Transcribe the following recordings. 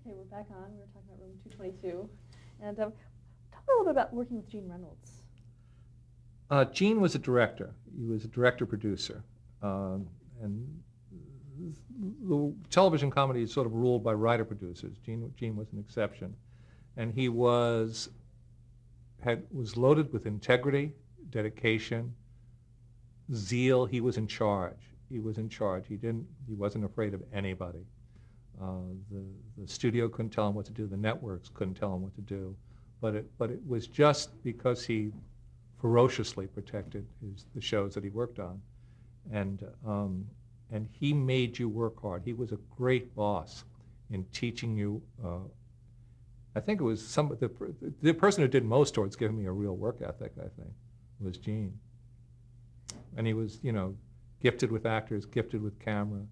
Okay, we're back on. We were talking about room 222. And talk a little bit about working with Gene Reynolds. Gene was a director. He was a director-producer. And the television comedy is sort of ruled by writer-producers. Gene was an exception. And he was loaded with integrity, dedication, zeal. He was in charge. He was in charge. He wasn't afraid of anybody. The studio couldn't tell him what to do. The networks couldn't tell him what to do. But it was just because he ferociously protected the shows that he worked on, and he made you work hard. He was a great boss in teaching you. I think it was the person who did most towards giving me a real work ethic, I think, was Gene. And he was, gifted with actors, gifted with camera,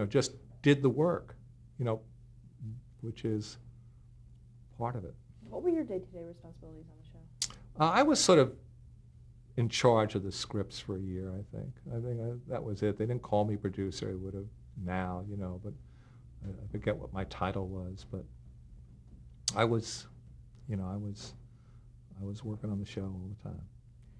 just did the work, which is part of it. What were your day-to-day responsibilities on the show? I was sort of in charge of the scripts for a year, I think. That was it. They didn't call me producer. It would have now, but I forget what my title was. But I was working on the show all the time.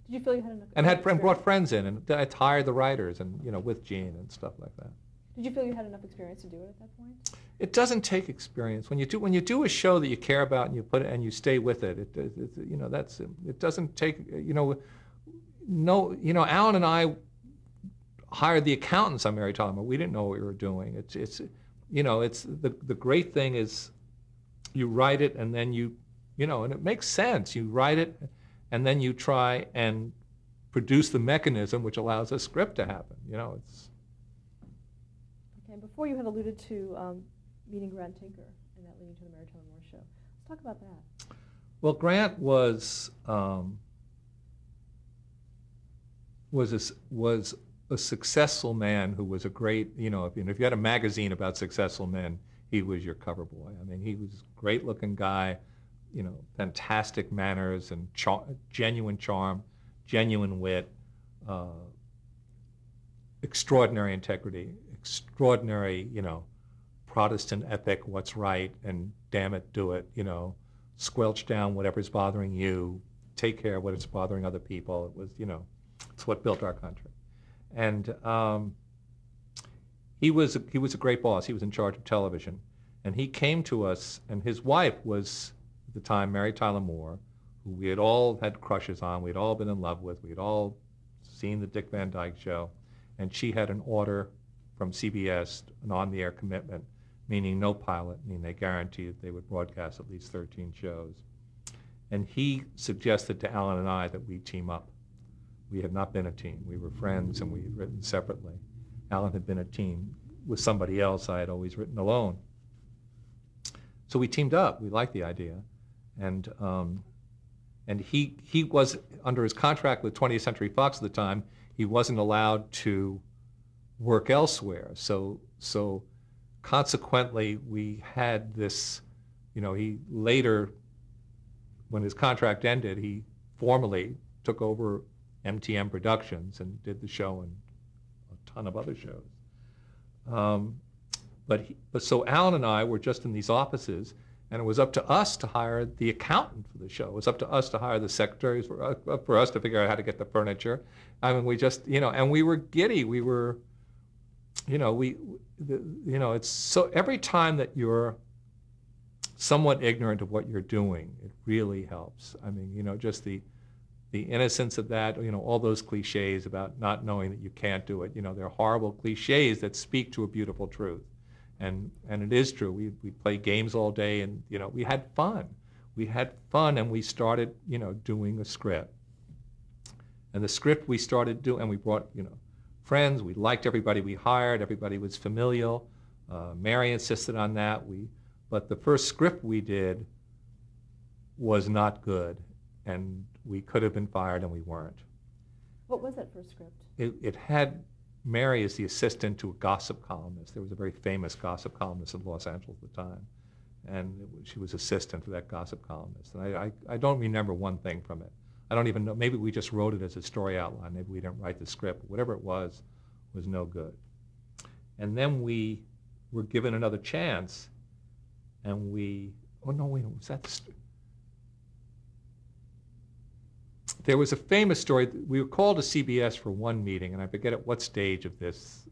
Did you feel you had enough? And brought friends in, and I hired the writers, and with Gene and stuff like that. Did you feel you had enough experience to do it at that point? It doesn't take experience. When you do a show that you care about and you put it and you stay with it, it doesn't take Alan and I hired the accountants on Mary Tyler Moore. We didn't know what we were doing. It's the great thing is you write it and then and it makes sense. You write it and then you try and produce the mechanism which allows a script to happen. It's. Okay, before you had alluded to meeting Grant Tinker and that leading to the Mary Tyler Moore Show. Let's talk about that. Well, Grant was a successful man who was a great, if you had a magazine about successful men, he was your cover boy. I mean, he was a great-looking guy, fantastic manners and genuine charm, genuine wit, extraordinary integrity, extraordinary, Protestant ethic, what's right, and damn it, do it, squelch down whatever's bothering you, take care of what's bothering other people. It was, it's what built our country. And he was a great boss. He was in charge of television. And he came to us, and his wife was, at the time, Mary Tyler Moore, who we had all had crushes on, we'd all been in love with, we'd all seen the Dick Van Dyke Show, and she had an order from CBS, an on-the-air commitment, meaning no pilot, meaning they guaranteed that they would broadcast at least 13 shows. And he suggested to Alan and I that we team up. We had not been a team. We were friends and we had written separately. Alan had been a team with somebody else. I had always written alone. So we teamed up. We liked the idea. And he was, under his contract with 20th Century Fox at the time, he wasn't allowed to work elsewhere. So consequently, we had this, he later, when his contract ended, he formally took over MTM Productions and did the show and a ton of other shows. But so Alan and I were just in these offices, and it was up to us to hire the accountant for the show. It was up to us to hire the secretaries, for us to figure out how to get the furniture. I mean, we just, and we were giddy. We were, it's so, every time that you're somewhat ignorant of what you're doing, it really helps. I mean, just the innocence of that, all those cliches about not knowing that you can't do it. They're horrible cliches that speak to a beautiful truth. And it is true. We played games all day, and we had fun. We had fun, and we started doing a script. And the script we started doing, and we brought friends. We liked everybody we hired. Everybody was familial. Mary insisted on that. But the first script we did was not good, and we could have been fired, and we weren't. What was that first script? It had Mary as the assistant to a gossip columnist. There was a very famous gossip columnist in Los Angeles at the time, and she was assistant to that gossip columnist. And I don't remember one thing from it. I don't even know. Maybe we just wrote it as a story outline. Maybe we didn't write the script. But whatever it was no good. And then we were given another chance, and oh no, wait, was that there was a famous story. We were called to CBS for one meeting, and I forget at what stage of this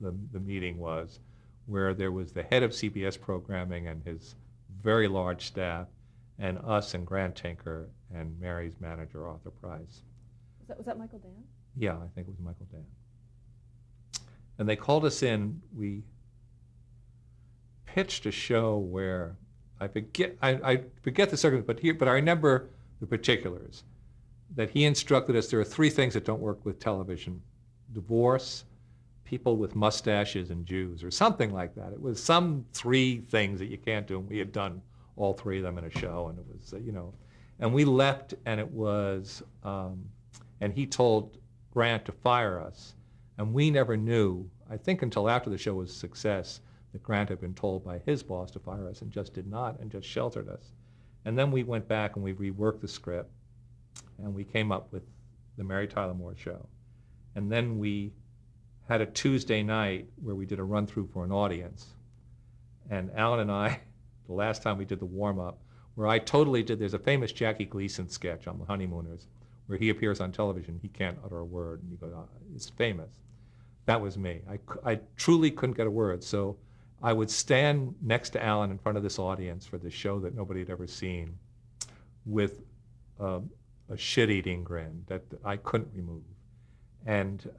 the meeting was, where there was the head of CBS programming and his very large staff, and us and Grant Tinker and Mary's manager, Arthur Price. Was that Michael Dan? Yeah, I think it was Michael Dan. And they called us in. We pitched a show where I forget the circumstances, but I remember the particulars. That he instructed us there are 3 things that don't work with television: divorce, people with mustaches, and Jews, or something like that. It was some 3 things that you can't do, and we had done all 3 of them in a show, and it was, and we left, and it was, and he told Grant to fire us, and we never knew, I think until after the show was a success, that Grant had been told by his boss to fire us and just did not, and just sheltered us. And then we went back and we reworked the script, and we came up with the Mary Tyler Moore Show. And then we had a Tuesday night where we did a run-through for an audience. And Alan and I, the last time we did the warm-up, where I totally did, there's a famous Jackie Gleason sketch on The Honeymooners, where he appears on television, he can't utter a word, and you go, it's famous. That was me. I truly couldn't get a word, so I would stand next to Alan in front of this audience for this show that nobody had ever seen with a shit-eating grin that I couldn't remove. And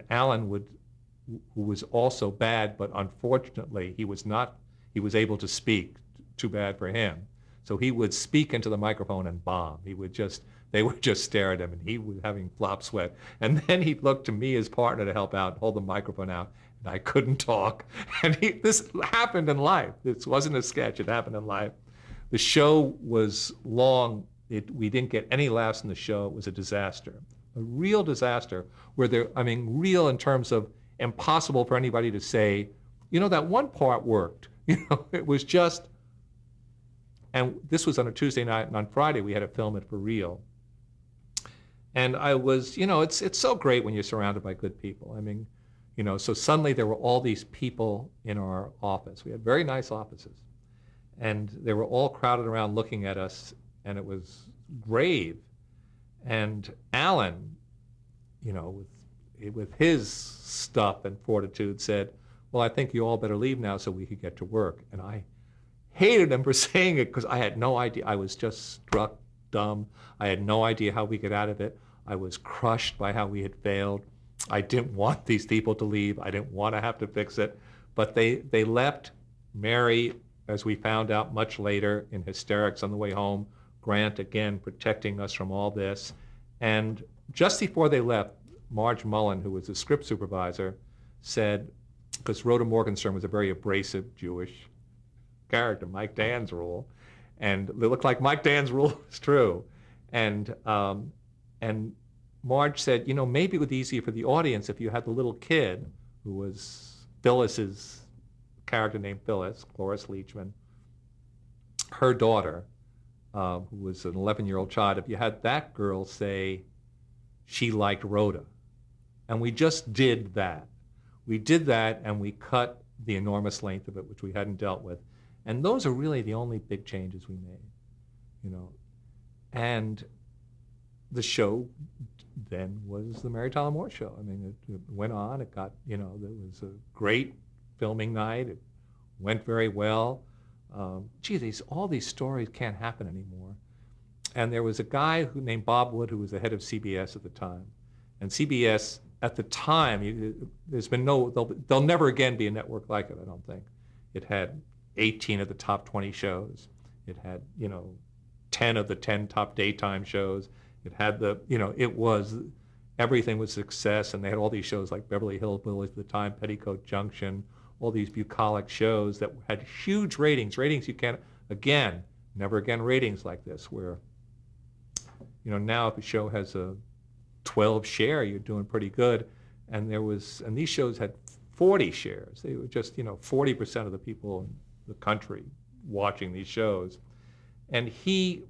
Alan who was also bad, but unfortunately he was able to speak, too bad for him. So he would speak into the microphone and bomb. They would just stare at him, and he was having flop sweat. And then he'd look to me as partner to help out, hold the microphone out, and I couldn't talk. And this happened in life. This wasn't a sketch, it happened in life. The show was long. We didn't get any laughs in the show. It was a disaster, a real disaster, real in terms of impossible for anybody to say, that one part worked. It was just, and this was on a Tuesday night, and on Friday we had to film it for real. And I was, it's so great when you're surrounded by good people. So suddenly there were all these people in our office. We had very nice offices, and they were all crowded around looking at us, and it was grave. And Alan, with his stuff and fortitude, said, well, I think you all better leave now so we could get to work. And I hated him for saying it because I had no idea. I was just struck dumb. I had no idea how we get out of it. I was crushed by how we had failed. I didn't want these people to leave. I didn't want to have to fix it. But they left. Mary, as we found out much later, in hysterics on the way home. Grant, again, protecting us from all this. And just before they left, Marge Mullen, who was the script supervisor, said, because Rhoda Morgenstern was a very abrasive Jewish character, Mike Dan's rule, and it looked like Mike Dan's rule was true. And Marge said, maybe it would be easier for the audience if you had the little kid, who was Phyllis's character named Phyllis, Cloris Leachman, her daughter, who was an 11-year-old child, if you had that girl say she liked Rhoda. And we just did that. We did that, and we cut the enormous length of it, which we hadn't dealt with. And those are really the only big changes we made, And the show then was the Mary Tyler Moore Show. It went on. It got, there was a great filming night. It went very well. All these stories can't happen anymore. And there was a guy named Bob Wood, who was the head of CBS at the time. And CBS, at the time, there's been there'll never again be a network like it, I don't think. It had 18 of the top 20 shows. It had, 10 of the 10 top daytime shows. It had everything was success, and they had all these shows like Beverly Hillbillies at the time, Petticoat Junction, all these bucolic shows that had huge ratings you can't, never again ratings like this, where, now if a show has a 12 share, you're doing pretty good. And these shows had 40 shares. They were just, 40% of the people in the country watching these shows. And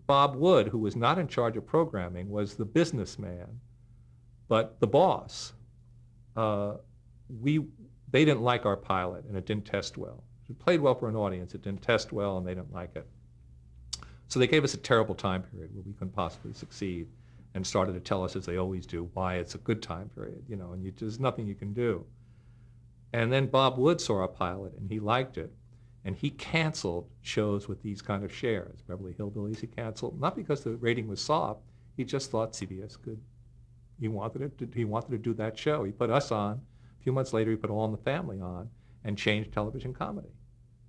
Bob Wood, who was not in charge of programming, was the businessman, but the boss. They didn't like our pilot, and it didn't test well. It played well for an audience. It didn't test well, and they didn't like it. So they gave us a terrible time period where we couldn't possibly succeed, and started to tell us, as they always do, why it's a good time period, you know, and there's nothing you can do. And then Bob Wood saw our pilot, and he liked it, and he canceled shows with these kind of shares. Beverly Hillbillies he canceled, not because the rating was soft. He just thought CBS could. He wanted to do that show. He put us on. A few months later, he put All in the Family on and changed television comedy.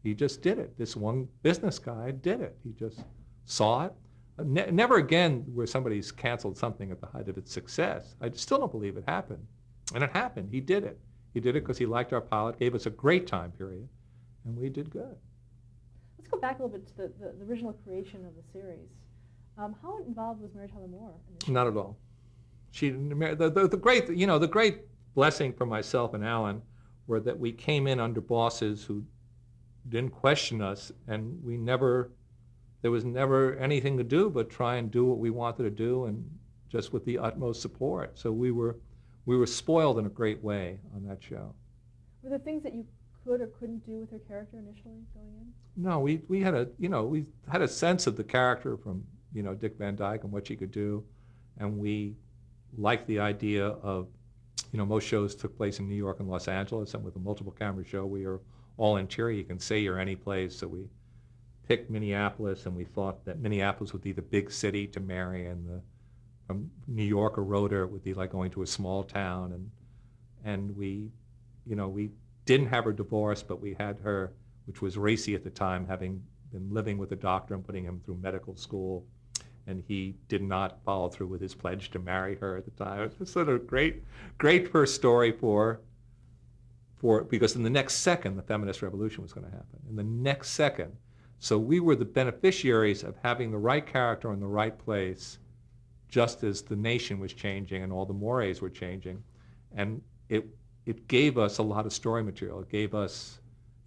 He just did it. This one business guy did it. He just saw it. Never again where somebody's canceled something at the height of its success. I still don't believe it happened. And it happened. He did it. He did it because he liked our pilot, gave us a great time period, and we did good. Let's go back a little bit to the original creation of the series. How involved was Mary Tyler Moore in the show? Not at all. The great blessing for myself and Alan were that we came in under bosses who didn't question us, and there was never anything to do but try and do what we wanted to do, and just with the utmost support. So we were spoiled in a great way on that show. Were there things that you could or couldn't do with her character initially going in? No, we had a sense of the character from Dick Van Dyke and what she could do, and we liked the idea of most shows took place in New York and Los Angeles, and with a multiple camera show we are all interior. You can say you're any place, so we picked Minneapolis, and we thought that Minneapolis would be the big city to marry, and from New York or Rhoda it would be like going to a small town, and we didn't have her divorced, but we had her, which was racy at the time, having been living with a doctor and putting him through medical school, and he did not follow through with his pledge to marry her at the time. It was sort of great first story because in the next second the feminist revolution was going to happen. In the next second. So we were the beneficiaries of having the right character in the right place, just as the nation was changing and all the mores were changing. And it gave us a lot of story material. It gave us,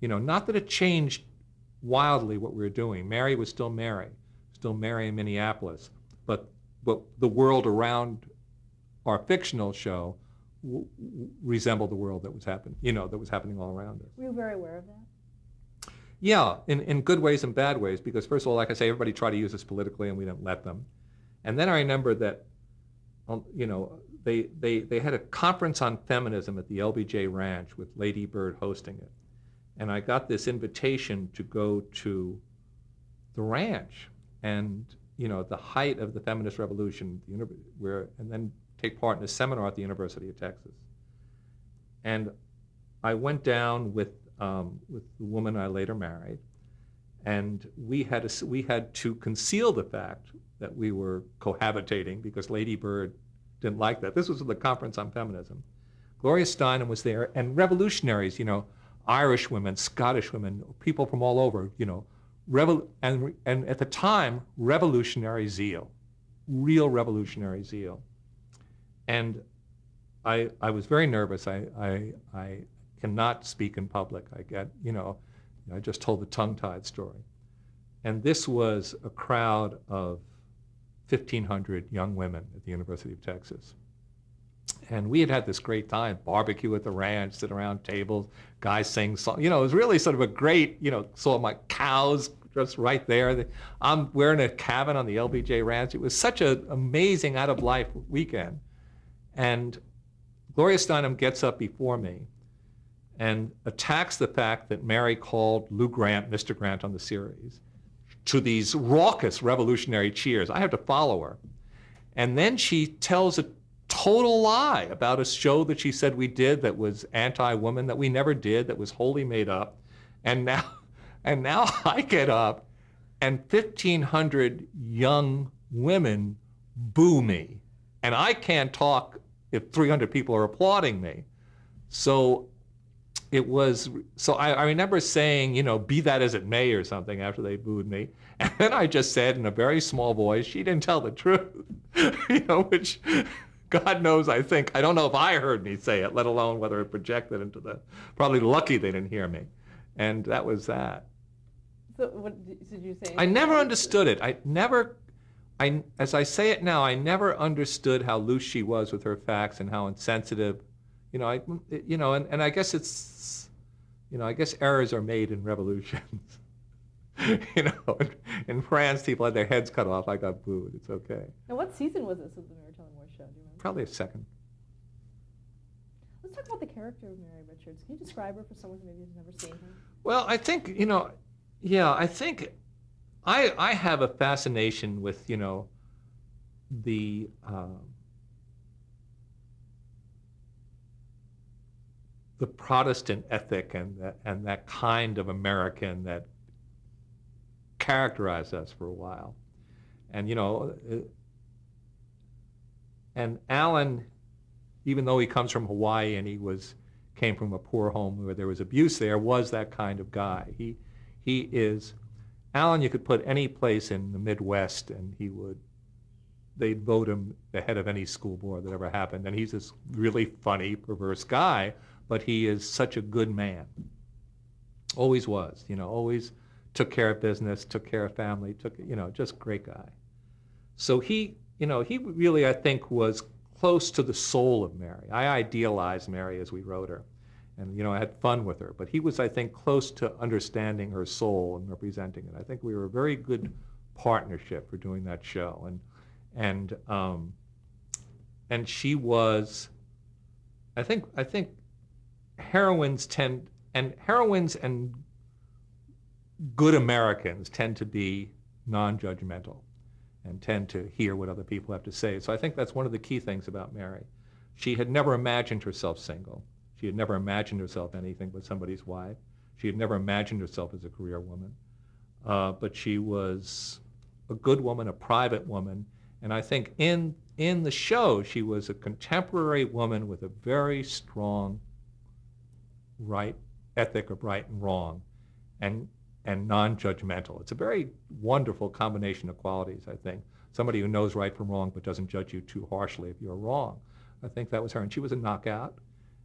not that it changed wildly what we were doing. Mary was still Mary in Minneapolis, but the world around our fictional show resembled the world that was happening all around us. Were you very aware of that? Yeah, in good ways and bad ways, because first of all, like I say, everybody tried to use us politically and we didn't let them. And then I remember that, they had a conference on feminism at the LBJ Ranch with Lady Bird hosting it. And I got this invitation to go to the ranch and, at the height of the feminist revolution, and then take part in a seminar at the University of Texas. And I went down with the woman I later married, and we had to conceal the fact that we were cohabitating because Lady Bird didn't like that. This was at the conference on feminism. Gloria Steinem was there, and revolutionaries, Irish women, Scottish women, people from all over, and at the time, revolutionary zeal, real revolutionary zeal. And I was very nervous. I cannot speak in public. I just told the tongue-tied story. And this was a crowd of 1,500 young women at the University of Texas. And we had this great time, barbecue at the ranch, sit around tables, guys sing songs. It was really sort of a great, saw my cows just right there. We're in a cabin on the LBJ Ranch. It was such an amazing out-of-life weekend. And Gloria Steinem gets up before me and attacks the fact that Mary called Lou Grant Mr. Grant on the series to these raucous revolutionary cheers. I have to follow her. And then she tells a total lie about a show that she said we did that was anti-woman, that we never did, that was wholly made up. And now I get up and 1,500 young women boo me. And I can't talk if 300 people are applauding me. So I remember saying, be that as it may or something after they booed me. And then I just said in a very small voice, she didn't tell the truth, which God knows I don't know if I heard me say it, let alone whether it projected into probably lucky they didn't hear me. And that was that. So what did you say? I never understood it. As I say it now, I never understood how loose she was with her facts and how insensitive, and I guess it's, You know, I guess errors are made in revolutions. You know, in France, people had their heads cut off. I got booed. It's okay. Now, what season was this of the Mary Tyler Moore Show? Do you remember? Probably a second. Let's talk about the character of Mary Richards. Can you describe her for someone who maybe has never seen her? Well, I think, you know, yeah, I think I have a fascination with, you know, the Protestant ethic and that kind of American that characterized us for a while. And, you know, and Alan, even though he comes from Hawaii and came from a poor home where there was abuse there, was that kind of guy. He is, Alan, you could put any place in the Midwest and they'd vote him the head of any school board that ever happened. And he's this really funny, perverse guy, but he is such a good man. Always was, you know, always took care of business, took care of family, you know, just great guy. So he, you know, he really, I think, was close to the soul of Mary. I idealized Mary as we wrote her. And, you know, I had fun with her. But he was, I think, close to understanding her soul and representing it. I think we were a very good partnership for doing that show. And she was, I think heroines and good Americans tend to be non-judgmental and tend to hear what other people have to say. So I think that's one of the key things about Mary. She had never imagined herself single. She had never imagined herself anything but somebody's wife. She had never imagined herself as a career woman. But she was a good woman, a private woman. And I think in the show, she was a contemporary woman with a very strong right ethic of right and wrong and non-judgmental. It's a very wonderful combination of qualities, I think. Somebody who knows right from wrong but doesn't judge you too harshly if you're wrong. I think that was her. And she was a knockout.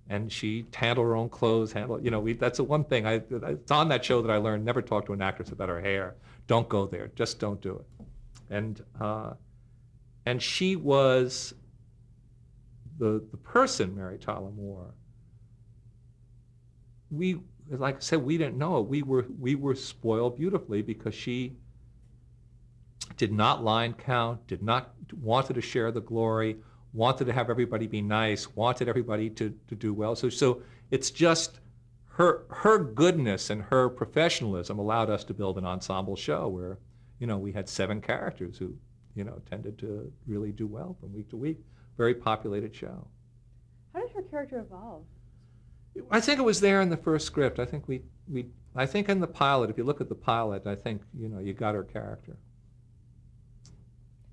And she handled her own clothes, you know, that's the one thing. It's on that show that I learned, never talk to an actress about her hair. Don't go there. Just don't do it. And she was the person, Mary Tyler Moore. Like I said, we didn't know it. We were spoiled beautifully because she did not line count, wanted to share the glory, wanted to have everybody be nice, wanted everybody to do well. So it's just her goodness and her professionalism allowed us to build an ensemble show where, you know, we had 7 characters who, you know, tended to really do well from week to week. Very populated show. How did her character evolve? I think it was there in the first script. I think I think in the pilot, if you look at the pilot, I think, you know, you got her character.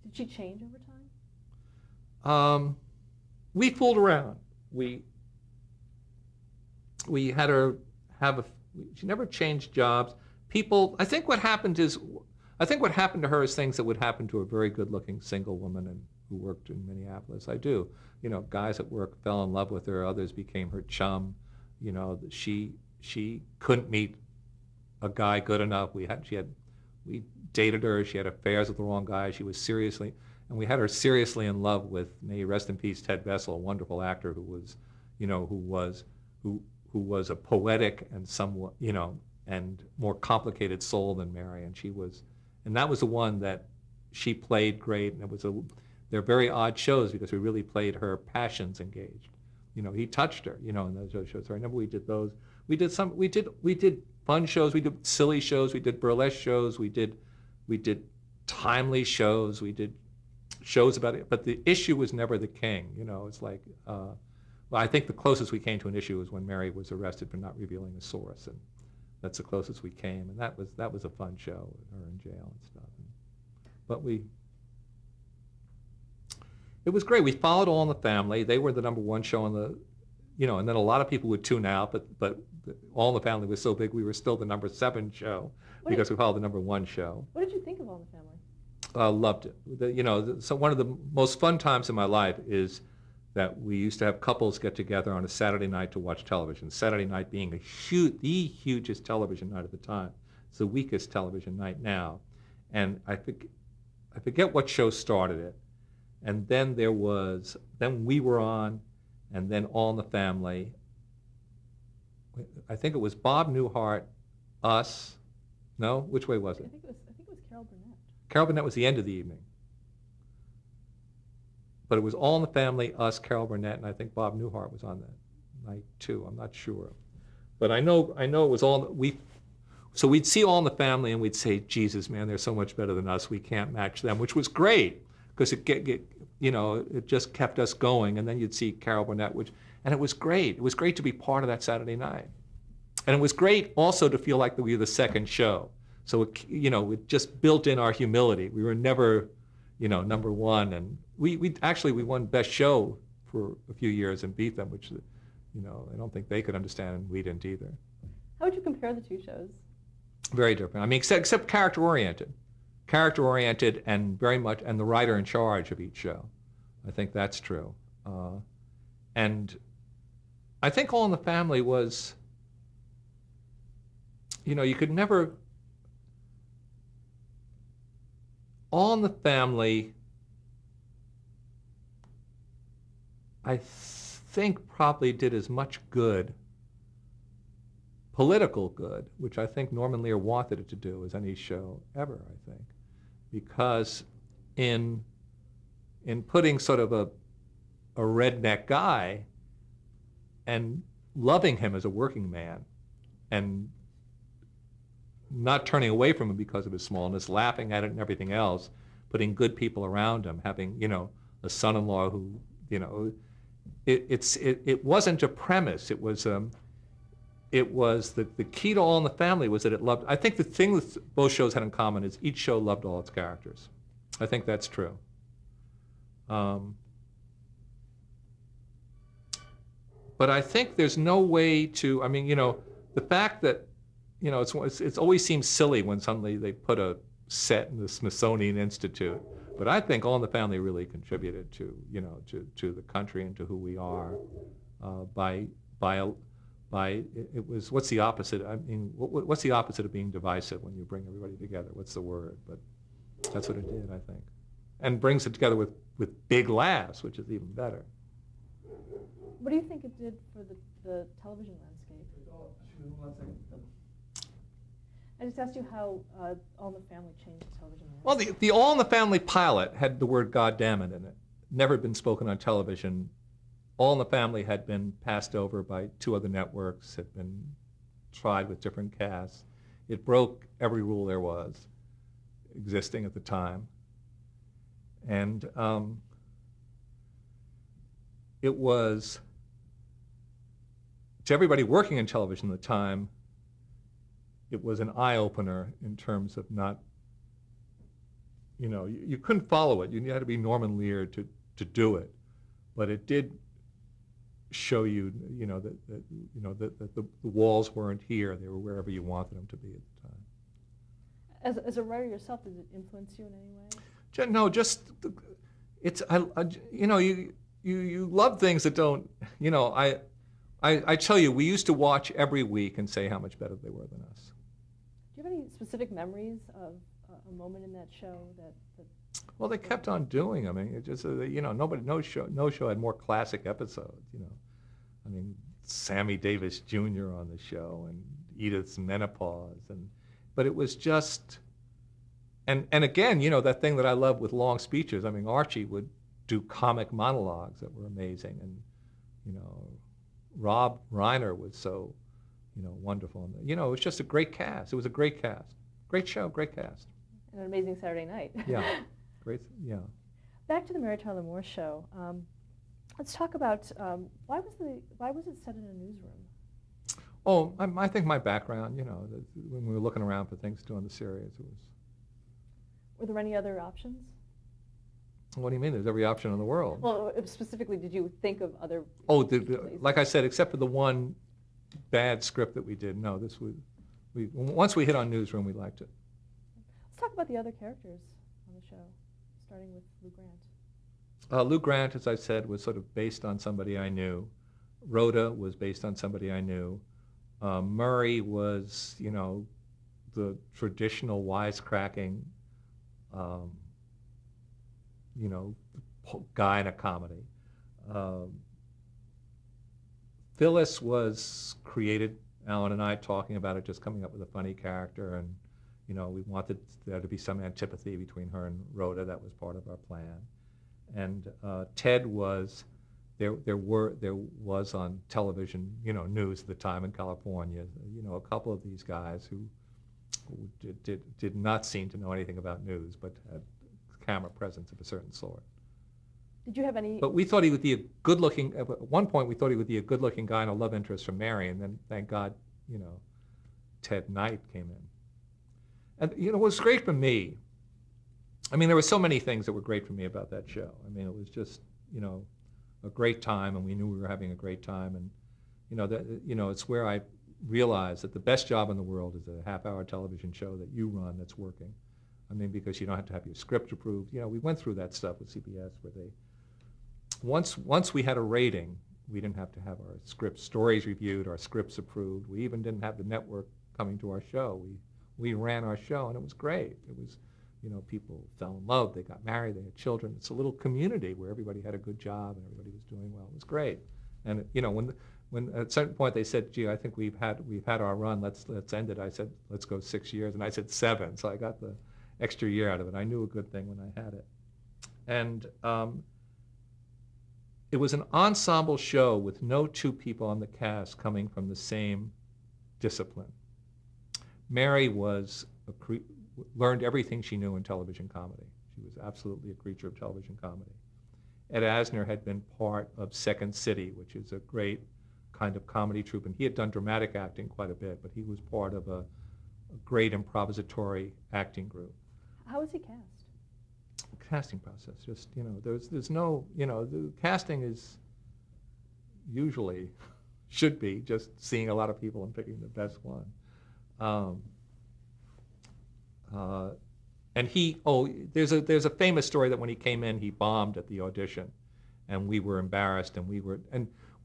Did she change over time? We fooled around. We had her she never changed jobs. I think what happened to her is things that would happen to a very good-looking single woman who worked in Minneapolis. I do. You know, guys at work fell in love with her. Others became her chum. You know, she couldn't meet a guy good enough. We dated her. She had affairs with the wrong guy. And we had her seriously in love with, may he rest in peace, Ted Bessel, a wonderful actor who was, you know, who was a poetic and somewhat, you know, and more complicated soul than Mary. And that was the one that she played great. And they're very odd shows because we really played her passions engaged. You know, he touched her, you know, in those shows. So I remember we did those. We did fun shows. We did silly shows. We did burlesque shows. We did timely shows. We did shows about it. But the issue was never the king. You know, it's like, well, I think the closest we came to an issue was when Mary was arrested for not revealing a source, and that's the closest we came. And that was a fun show with her in jail and stuff. But it was great. We followed All in the Family. They were the #1 show on the, you know, and then a lot of people would tune out, but All in the Family was so big we were still the #7 show because we followed the #1 show. What did you think of All in the Family? Loved it. You know, so one of the most fun times in my life is that we used to have couples get together on a Saturday night to watch television. Saturday night being the hugest television night at the time. It's the weakest television night now. And I forget what show started it. And then then we were on, and then All in the Family. I think it was Bob Newhart, us. No, which way was it? I think it was Carol Burnett. Carol Burnett was the end of the evening. But it was All in the Family, us, Carol Burnett, and I think Bob Newhart was on that night too. I'm not sure. But I know it was so we'd see All in the Family and we'd say, Jesus, man, they're so much better than us. We can't match them, which was great because it just kept us going. And then you'd see Carol Burnett, and it was great. It was great to be part of that Saturday night. And it was great also to feel like we were the second show. So it just built in our humility. We were never, number one. And we won Best Show for a few years and beat them, which, I don't think they could understand, and we didn't either. How would you compare the two shows? Very different. I mean, except character-oriented. Character-oriented and very much, and the writer in charge of each show. I think that's true. And I think All in the Family was, you could never, All in the Family, I think probably did as much good, political good, which I think Norman Lear wanted it to do, as any show ever, I think. Because in putting sort of a redneck guy and loving him as a working man and not turning away from him because of his smallness, laughing at it and everything else, putting good people around him, having, a son-in-law who, it wasn't a premise. It was the key to All in the Family was that it loved, I think the thing that both shows had in common is each show loved all its characters. I think that's true. But I think there's no way to, the fact that, it's always seems silly when suddenly they put a set in the Smithsonian Institute. But I think All in the Family really contributed to, to the country and to who we are it was, what's the opposite? What's the opposite of being divisive when you bring everybody together? What's the word? But that's what it did, I think. And brings it together with big laughs, which is even better. What do you think it did for the television landscape? I just asked you how All in the Family changed the television landscape. Well, the All in the Family pilot had the word "God damn it" in it. Never been spoken on television. All in the Family had been passed over by 2 other networks, had been tried with different casts. It broke every rule there was existing at the time. And it was, to everybody working in television at the time, it was an eye-opener in terms of not, you couldn't follow it. You had to be Norman Lear to do it. But it did show you, that the walls weren't here; they were wherever you wanted them to be at the time. As a writer yourself, did it influence you in any way? No, you love things that don't. I tell you, we used to watch every week and say how much better they were than us. Do you have any specific memories of a moment in that show that? Well, they kept on doing. I mean, it just no show had more classic episodes. Sammy Davis Jr. on the show and Edith's menopause, but it was just, and again, that thing that I love with long speeches. I mean, Archie would do comic monologues that were amazing, and Rob Reiner was so, wonderful. And, it was just a great cast. It was a great cast, great show, great cast. And an amazing Saturday night. Yeah. Great, yeah. Back to the Mary Tyler Moore Show. Let's talk about why was it set in a newsroom? Oh, I think my background. When we were looking around for things to do on the series, it was. Were there any other options? What do you mean? There's every option in the world. Well, specifically, did you think of other? Oh, like I said, except for the one bad script that we did. No, this was. Once we hit on newsroom, we liked it. Let's talk about the other characters on the show, starting with Lou Grant. Lou Grant, as I said, was sort of based on somebody I knew. Rhoda was based on somebody I knew. Murray was, the traditional wisecracking, guy in a comedy. Phyllis was created Alan and I talking about it, just coming up with a funny character, and we wanted there to be some antipathy between her and Rhoda. That was part of our plan. And Ted was there was on television, news at the time in California, a couple of these guys who did not seem to know anything about news, but had camera presence of a certain sort. Did you have any? But we thought he would be a good-looking. At one point, we thought he would be a good-looking guy and a love interest for Mary, and then thank God, Ted Knight came in. And it was great for me. I mean, there were so many things that were great for me about that show. I mean, it was just a great time, and we knew we were having a great time, and it's where I realized that the best job in the world is a half-hour television show that you run that's working. I mean, because you don't have to have your script approved. We went through that stuff with CBS where they, once we had a rating, we didn't have to have our script stories reviewed, our scripts approved. We even didn't have the network coming to our show. We ran our show, and it was great. It was, people fell in love, they got married, they had children. It's a little community where everybody had a good job and everybody was doing well. It was great. And when at a certain point they said, "Gee, I think we've had our run. Let's end it." I said, "Let's go 6 years," and I said 7. So I got the extra year out of it. I knew a good thing when I had it. And it was an ensemble show with no two people on the cast coming from the same discipline. Mary learned everything she knew in television comedy. She was absolutely a creature of television comedy. Ed Asner had been part of Second City, which is a great kind of comedy troupe, and he had done dramatic acting quite a bit, but he was part of a great improvisatory acting group. How was he cast? Casting process, just, there's no, the casting is usually, should be, just seeing a lot of people and picking the best one. And there's a famous story that when he came in, he bombed at the audition, and we were embarrassed, and we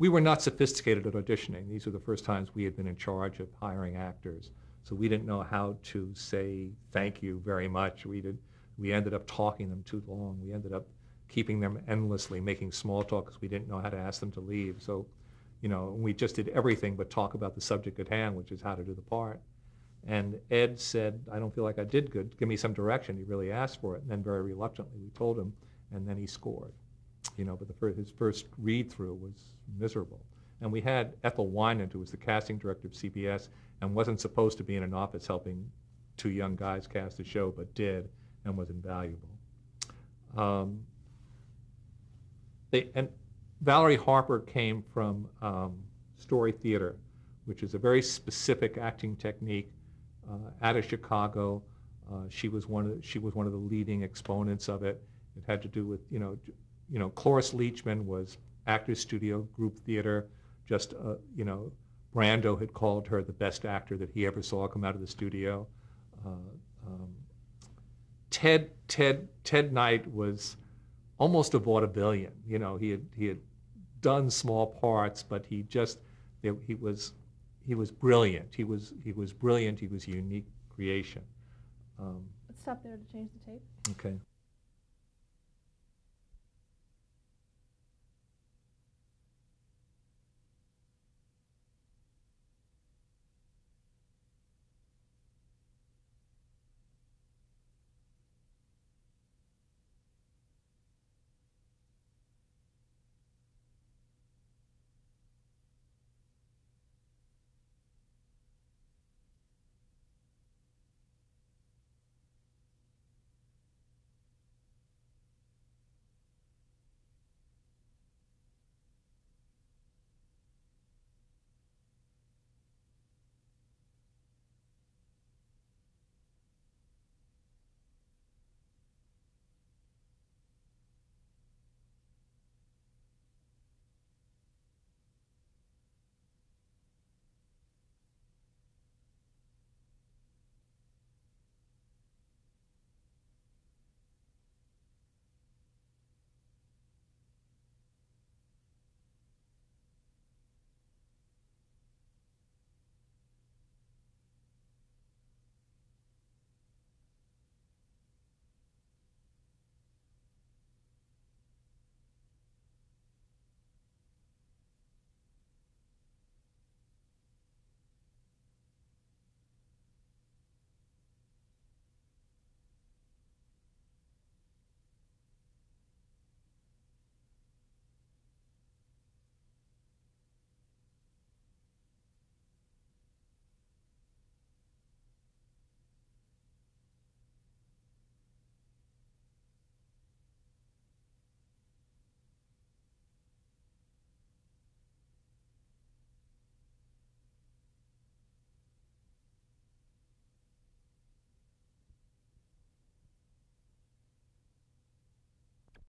were not sophisticated at auditioning. These were the first times we had been in charge of hiring actors, so we didn't know how to say thank you very much. We ended up talking them too long. We ended up keeping them endlessly, making small talk because we didn't know how to ask them to leave. So, we just did everything but talk about the subject at hand, which is how to do the part. And Ed said, "I don't feel like I did good. Give me some direction." He really asked for it, and then very reluctantly we told him, and then he scored. But his first read-through was miserable. And we had Ethel Wynand, who was the casting director of CBS, and wasn't supposed to be in an office helping 2 young guys cast a show, but did, and was invaluable. And Valerie Harper came from Story Theater, which is a very specific acting technique out of Chicago. She was one of the leading exponents of it. It had to do with Cloris Leachman was Actors Studio Group Theater. Just Brando had called her the best actor that he ever saw come out of the studio. Ted Knight was almost a vaudevillian. He had done small parts, but he was brilliant. He was brilliant. He was a unique creation. Let's stop there to change the tape. Okay.